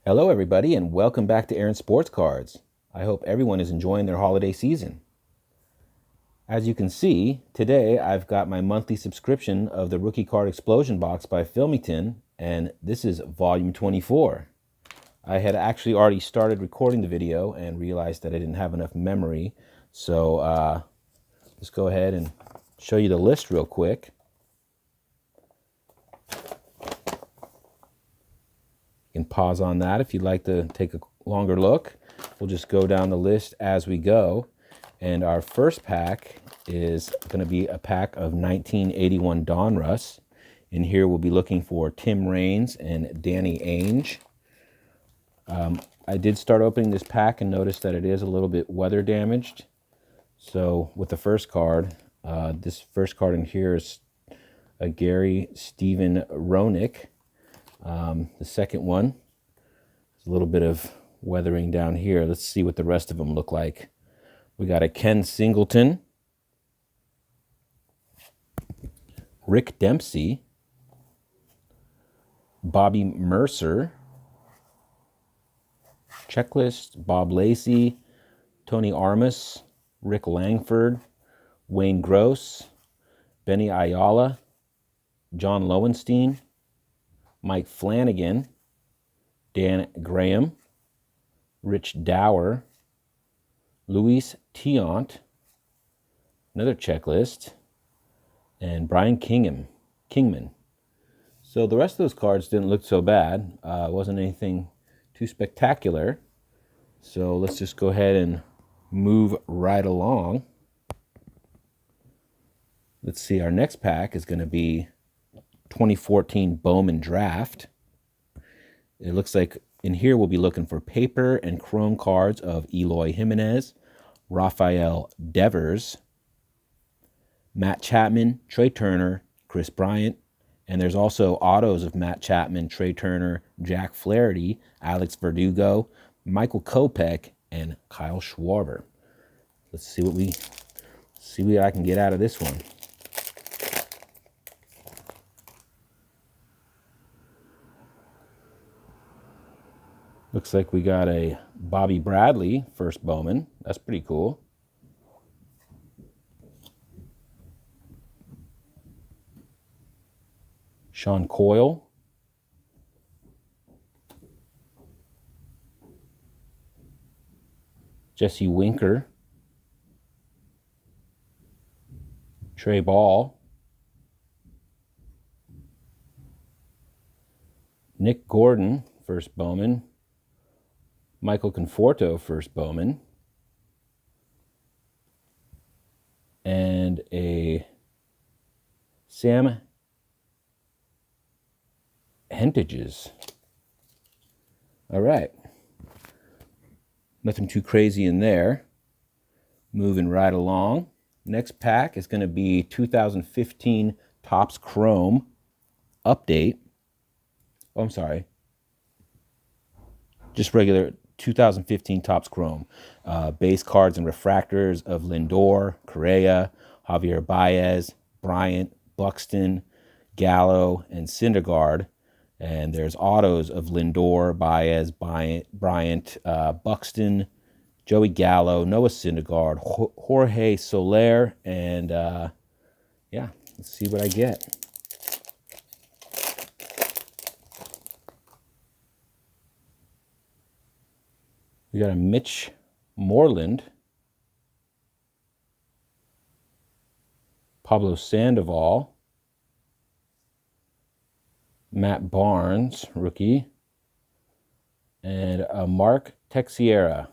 Hello everybody and welcome back to Aaron Sports Cards. I hope everyone is enjoying their holiday season. As you can see, today I've got my monthly subscription of the Rookie Card Explosion box by Filmington, and this is volume 24. I had actually already started recording the video and realized that I didn't have enough memory, so let's go ahead and show you the list real quick. You can pause on that if you'd like to take a longer look. We'll just go down the list as we go. And our first pack is going to be a pack of 1981 Donrus. In here we'll be looking for Tim Raines and Danny Ainge. I did start opening this pack and noticed that it is a little bit weather damaged. So with the first card, this first card in here is a Gary Stephen Roenick. The second one is a little bit of weathering down here. Let's see what the rest of them look like. We got a Ken Singleton, Rick Dempsey, Bobby Mercer, Checklist, Bob Lacey, Tony Armas, Rick Langford, Wayne Gross, Benny Ayala, John Lowenstein, Mike Flanagan, Dan Graham, Rich Dower, Luis Tiant, another checklist, and Brian Kingman. So the rest of those cards didn't look so bad. It wasn't anything too spectacular. So let's just go ahead and move right along. Let's see, our next pack is going to be 2014 Bowman Draft. It looks like in here we'll be looking for paper and chrome cards of Eloy Jimenez, Rafael Devers, Matt Chapman, Trey Turner, Chris Bryant, and there's also autos of Matt Chapman, Trey Turner, Jack Flaherty, Alex Verdugo, Michael Kopech, and Kyle Schwarber. Let's see what I can get out of this one. Looks like we got a Bobby Bradley first Bowman. That's pretty cool. Sean Coyle. Jesse Winker. Trey Ball. Nick Gordon, first Bowman. Michael Conforto, first Bowman. And a Sam Hentages. All right. Nothing too crazy in there. Moving right along. Next pack is going to be 2015 Topps Chrome Update. Oh, I'm sorry. Just regular 2015 Topps Chrome. Base cards and refractors of Lindor, Correa, Javier Baez, Bryant, Buxton, Gallo, and Syndergaard. And there's autos of Lindor, Baez, Bryant, Buxton, Joey Gallo, Noah Syndergaard, Jorge Soler, and yeah, let's see what I get. We got a Mitch Moreland, Pablo Sandoval, Matt Barnes, rookie, and a Mark Teixeira.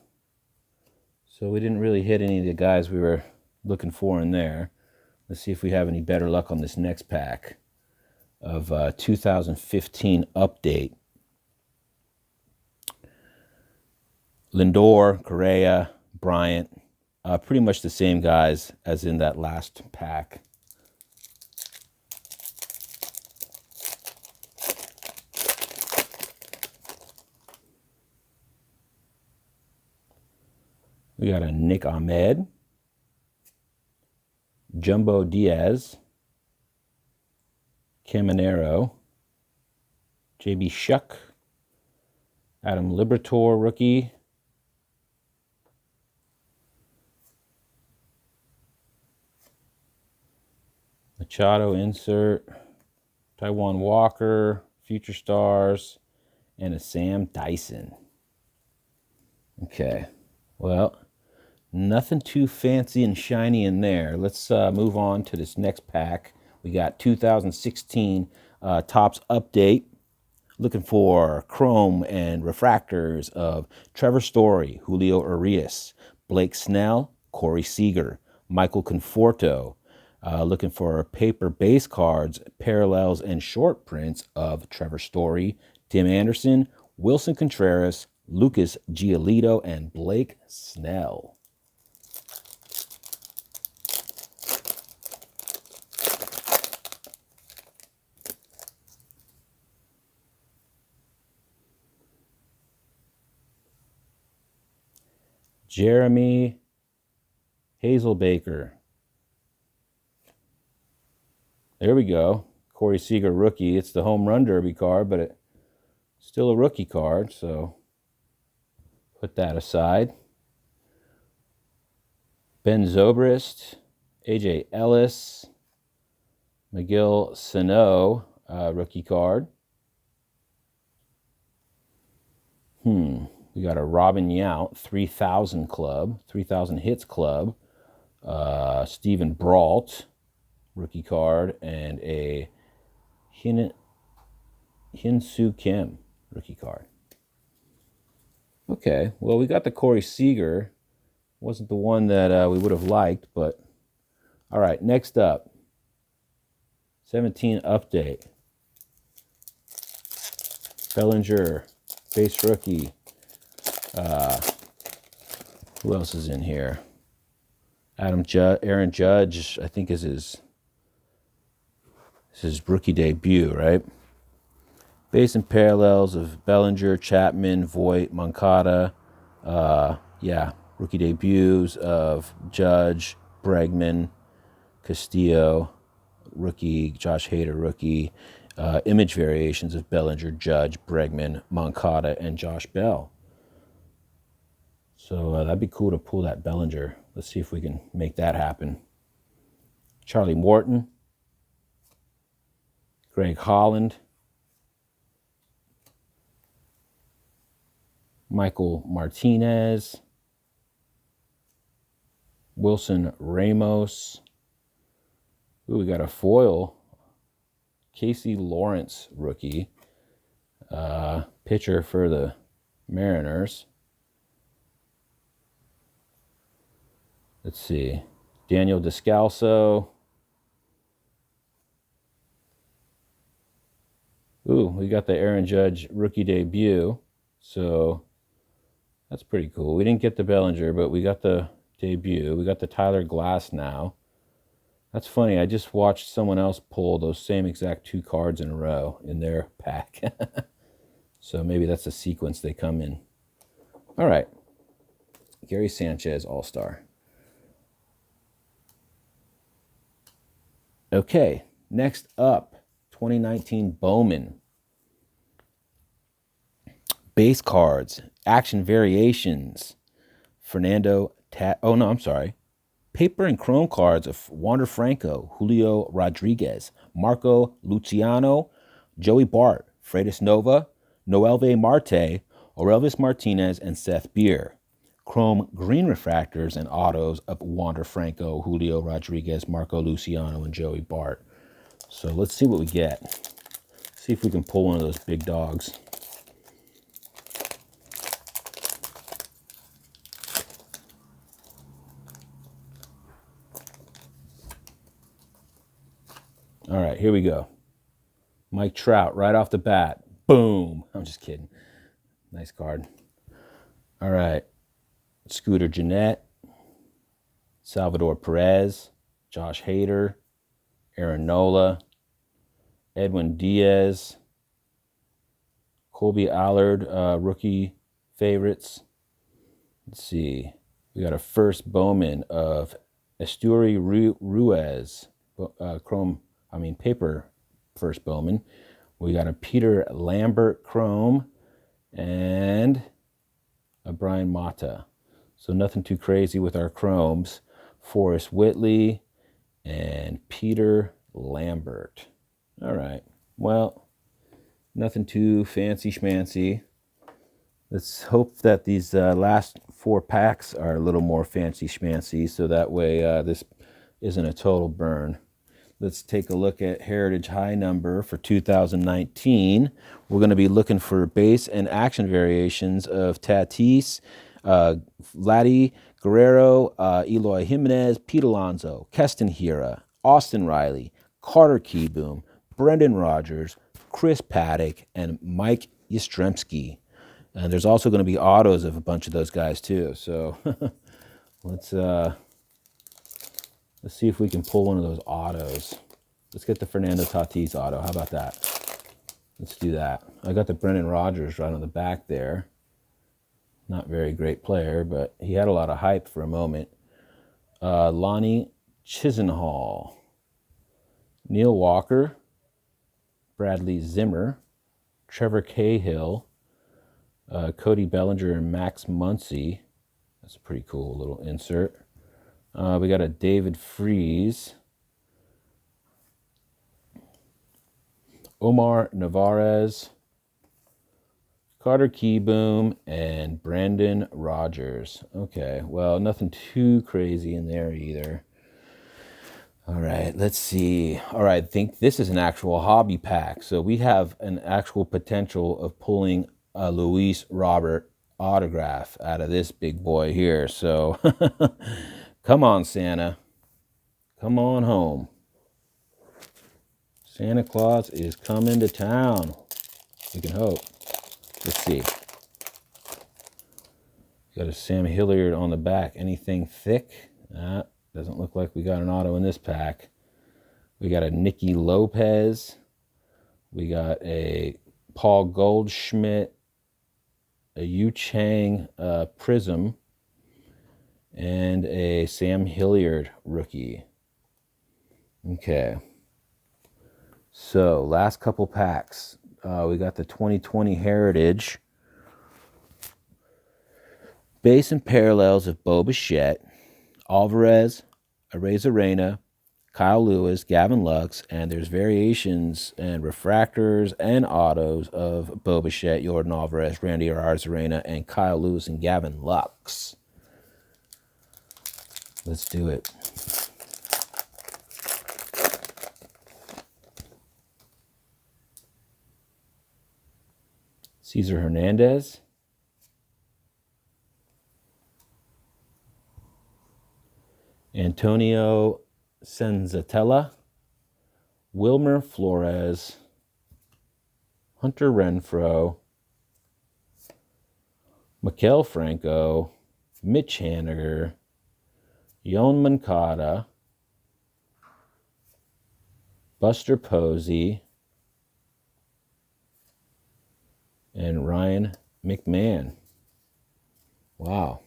So we didn't really hit any of the guys we were looking for in there. Let's see if we have any better luck on this next pack of 2015 update. Lindor, Correa, Bryant, pretty much the same guys as in that last pack. We got a Nick Ahmed, Jumbo Diaz, Caminero, JB Shuck, Adam Liberatore, rookie. Machado, insert. Taiwan Walker, Future Stars, and a Sam Dyson. Okay, well, nothing too fancy and shiny in there. Let's move on to this next pack. We got 2016 Topps Update. Looking for chrome and refractors of Trevor Story, Julio Urias, Blake Snell, Corey Seeger, Michael Conforto. Looking for paper base cards, parallels, and short prints of Trevor Story, Tim Anderson, Wilson Contreras, Lucas Giolito, and Blake Snell. Jeremy Hazelbaker. There we go. Corey Seager rookie. It's the home run derby card, but it's still a rookie card, so put that aside. Ben Zobrist, AJ Ellis, McGill Sano, rookie card. We got a Robin Yount, 3,000 club, 3,000 hits club. Stephen Brault, rookie card, and a Hyun-Soo Kim, rookie card. Okay, well, we got the Corey Seager. Wasn't the one that we would have liked, but all right, next up, 17 update. Bellinger, base rookie. Who else is in here? Aaron Judge, I think is his rookie debut, right? Basin parallels of Bellinger, Chapman, Voit, Moncada. Yeah, rookie debuts of Judge, Bregman, Castillo, rookie, Josh Hader, rookie. Image variations of Bellinger, Judge, Bregman, Moncada, and Josh Bell. So that'd be cool to pull that Bellinger. Let's see if we can make that happen. Charlie Morton, Greg Holland, Michael Martinez, Wilson Ramos. Ooh, we got a foil, Casey Lawrence rookie, pitcher for the Mariners. Let's see, Daniel Descalso. Ooh, we got the Aaron Judge rookie debut, so that's pretty cool. We didn't get the Bellinger, but we got the debut. We got the Tyler Glass now. That's funny. I just watched someone else pull those same exact two cards in a row in their pack. So maybe that's the sequence they come in. All right. Gary Sanchez, All-Star. Okay, next up, 2019 Bowman. Base cards, action variations. Paper and chrome cards of Wander Franco, Julio Rodriguez, Marco Luciano, Joey Bart, Freitas Nova, Noelvi Marte, Orelvis Martinez, and Seth Beer. Chrome green refractors and autos of Wander Franco, Julio Rodriguez, Marco Luciano, and Joey Bart. So let's see what we get. See if we can pull one of those big dogs. All right, here we go. Mike Trout right off the bat. Boom. I'm just kidding. Nice card. All right. Scooter Gennett, Salvador Perez, Josh Hader, Aaron Nola, Edwin Diaz, Colby Allard, rookie favorites. Let's see. We got a first Bowman of Esteury Ruiz, paper first Bowman. We got a Peter Lambert chrome, and a Brian Mata. So nothing too crazy with our chromes. Forrest Whitley and Peter Lambert. All right. Well, nothing too fancy schmancy. Let's hope that these last 4 packs are a little more fancy schmancy, so that way this isn't a total burn. Let's take a look at Heritage High Number for 2019. We're going to be looking for base and action variations of Tatis, Vladdy, Guerrero, Eloy Jimenez, Pete Alonso, Keston Hiura, Austin Riley, Carter Kieboom, Brendan Rodgers, Chris Paddock, and Mike Yastrzemski. And there's also going to be autos of a bunch of those guys too. So let's see if we can pull one of those autos. Let's get the Fernando Tatis auto. How about that? Let's do that. I got the Brendan Rodgers right on the back there. Not very great player, but he had a lot of hype for a moment. Lonnie Chisenhall, Neil Walker, Bradley Zimmer, Trevor Cahill, Cody Bellinger, and Max Muncy. That's a pretty cool little insert. We got a David Freese, Omar Narvaez, Carter Kieboom, and Brandon Rodgers. Okay, well, nothing too crazy in there either. All right, let's see. All right, I think this is an actual hobby pack. So we have an actual potential of pulling a Luis Robert autograph out of this big boy here. So come on, Santa. Come on home. Santa Claus is coming to town. We can hope. Let's see. Got a Sam Hilliard on the back. Anything thick? Doesn't look like we got an auto in this pack. We got a Nicky Lopez. We got a Paul Goldschmidt, a Yu Chang Prism, and a Sam Hilliard rookie. Okay. So, last couple packs. We got the 2020 Heritage. Base and parallels of Bo Bichette, Alvarez, Arezarena, Kyle Lewis, Gavin Lux, and there's variations and refractors and autos of Bo Bichette, Jordan Alvarez, Randy Arozarena, and Kyle Lewis and Gavin Lux. Let's do it. Cesar Hernandez, Antonio Senzatella, Wilmer Flores, Hunter Renfroe, Maikel Franco, Mitch Haniger, Yoan Moncada, Buster Posey, and Ryan McMahon. Wow.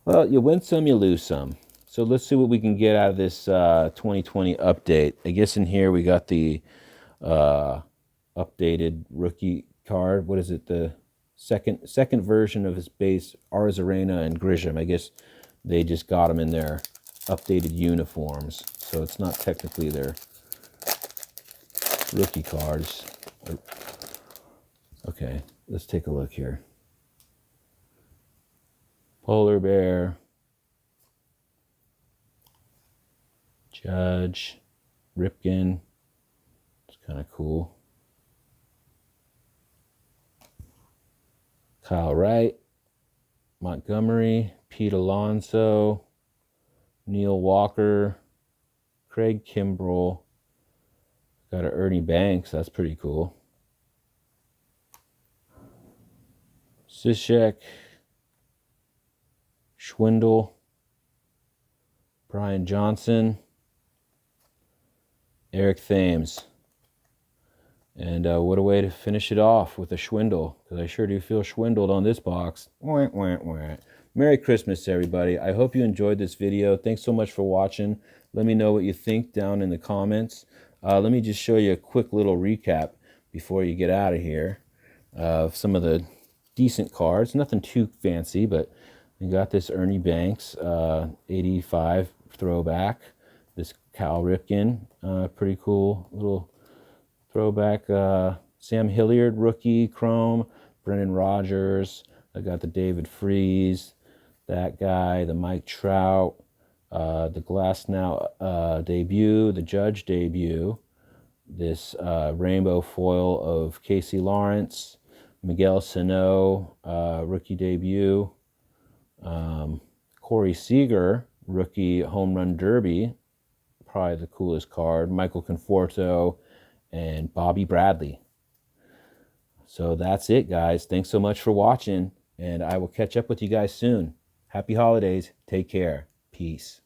Well, you win some, you lose some. So let's see what we can get out of this 2020 update. I guess in here we got the updated rookie card. What is it? The second version of his base, Arozarena and Grisham. I guess they just got them in their updated uniforms. So it's not technically their rookie cards. Okay, let's take a look here. Polar Bear, Judge, Ripken. It's kind of cool. Kyle Wright, Montgomery, Pete Alonso, Neil Walker, Craig Kimbrell. Got an Ernie Banks. That's pretty cool. Cishek, Schwindel, Brian Johnson, Eric Thames. And what a way to finish it off with a Schwindel, because I sure do feel schwindled on this box. Wah, wah, wah. Merry Christmas, everybody. I hope you enjoyed this video. Thanks so much for watching. Let me know what you think down in the comments. Let me just show you a quick little recap. before you get out of here of some of the decent cards. Nothing too fancy, but we got this Ernie Banks 85 throwback. This Cal Ripken, pretty cool little throwback. Sam Hilliard rookie chrome. Brendan Rodgers. I got the David Freese, that guy, the Mike Trout, the Glasnow debut, the Judge debut, this rainbow foil of Casey Lawrence, Miguel Sano, rookie debut, Corey Seeger, rookie home run derby, probably the coolest card, Michael Conforto, and Bobby Bradley. So that's it, guys. Thanks so much for watching, and I will catch up with you guys soon. Happy holidays. Take care. Peace.